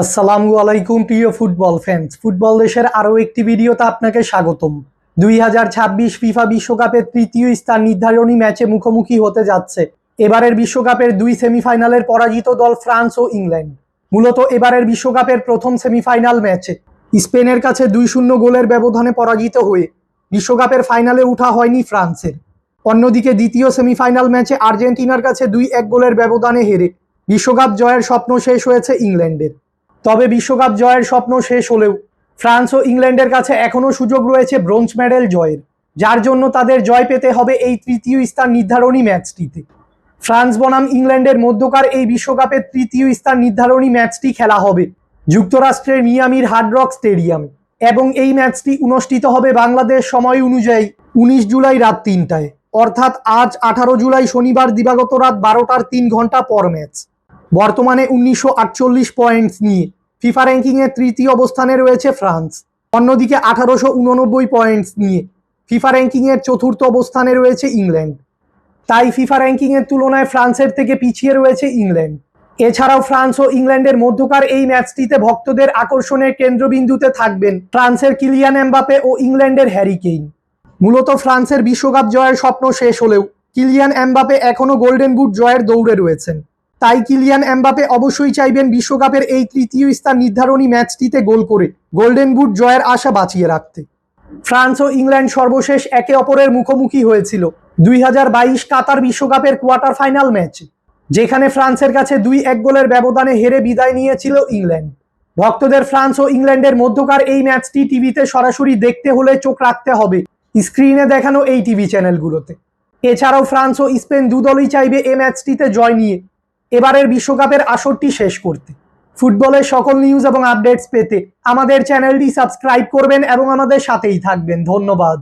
আসসালামু আলাইকুম প্রিয় ফুটবল ফ্যান্স। ফুটবল দেশের আরও একটি ভিডিওতে আপনাকে স্বাগতম। 2026 ফিফা বিশ্বকাপের তৃতীয় স্থান নির্ধারণী ম্যাচে মুখোমুখি হতে যাচ্ছে এবারের বিশ্বকাপের দুই সেমিফাইনালের পরাজিত দল ফ্রান্স ও ইংল্যান্ড। মূলত এবারের বিশ্বকাপের প্রথম সেমিফাইনাল ম্যাচে স্পেনের কাছে 2-0 গোলের ব্যবধানে পরাজিত হয়ে বিশ্বকাপের ফাইনালে ওঠা হয়নি ফ্রান্সের। অন্যদিকে দ্বিতীয় সেমিফাইনাল ম্যাচে আর্জেন্টিনার কাছে 2-1 গোলের ব্যবধানে হেরে বিশ্বকাপ জয়ের স্বপ্ন শেষ হয়েছে ইংল্যান্ডের। তবে বিশ্বকাপ জয়ের স্বপ্ন শেষ হলেও ফ্রান্স ও ইংল্যান্ডের কাছে এখনও সুযোগ রয়েছে ব্রোঞ্জ মেডেল জয়ের, যার জন্য তাদের জয় পেতে হবে এই তৃতীয় স্থান নির্ধারণী ম্যাচটিতে। ফ্রান্স বনাম ইংল্যান্ডের মধ্যকার এই বিশ্বকাপের তৃতীয় স্থান নির্ধারণী ম্যাচটি খেলা হবে যুক্তরাষ্ট্রের মিয়ামির হার্ড রক স্টেডিয়ামে এবং এই ম্যাচটি অনুষ্ঠিত হবে বাংলাদেশ সময় অনুযায়ী 19 জুলাই রাত 3টায়, অর্থাৎ আজ 18 জুলাই শনিবার দিবাগত রাত 12টার 3 ঘন্টা পর ম্যাচ। বর্তমানে 1948 পয়েন্টস নিয়ে ফিফা র্যাঙ্কিংয়ের তৃতীয় অবস্থানে রয়েছে ফ্রান্স। অন্যদিকে 1889 পয়েন্টস নিয়ে ফিফা র্যাঙ্কিংয়ের চতুর্থ অবস্থানে রয়েছে ইংল্যান্ড। তাই ফিফা র্যাঙ্কিংয়ের তুলনায় ফ্রান্সের থেকে পিছিয়ে রয়েছে ইংল্যান্ড। এছাড়াও ফ্রান্স ও ইংল্যান্ডের মধ্যকার এই ম্যাচটিতে ভক্তদের আকর্ষণের কেন্দ্রবিন্দুতে থাকবেন ফ্রান্সের কিলিয়ান এমবাপে ও ইংল্যান্ডের হ্যারি কেইন। মূলত ফ্রান্সের বিশ্বকাপ জয়ের স্বপ্ন শেষ হলেও কিলিয়ান এমবাপে এখনও গোল্ডেন বুট জয়ের দৌড়ে রয়েছেন। তাই কিলিয়ান এমবাপে অবশ্যই চাইবেন বিশ্বকাপের এই তৃতীয় স্থান নির্ধারণী ম্যাচটিতে গোল করে গোল্ডেন বুট জয়ের আশা বাঁচিয়ে রাখতে। ফ্রান্স ও ইংল্যান্ড সর্বশেষ একে অপরের মুখোমুখি হয়েছিল 2022 কাতার বিশ্বকাপের কোয়ার্টার ফাইনাল ম্যাচে, যেখানে ফ্রান্সের কাছে 2-1 গোলের ব্যবধানে হেরে বিদায় নিয়েছিল ইংল্যান্ড। ভক্তদের ফ্রান্স ও ইংল্যান্ডের মধ্যকার এই ম্যাচটি টিভিতে সরাসরি দেখতে হলে চোখ রাখতে হবে স্ক্রিনে দেখানো এই টিভি চ্যানেলগুলোতে। এছাড়াও ফ্রান্স ও স্পেন দুদলই চাইবে এই ম্যাচটিতে জয় নিয়ে এবারের বিশ্বকাপের আসরটি শেষ করতে। ফুটবলের সকল নিউজ এবং আপডেটস পেতে আমাদের চ্যানেলটি সাবস্ক্রাইব করবেন এবং আমাদের সাথেই থাকবেন। ধন্যবাদ।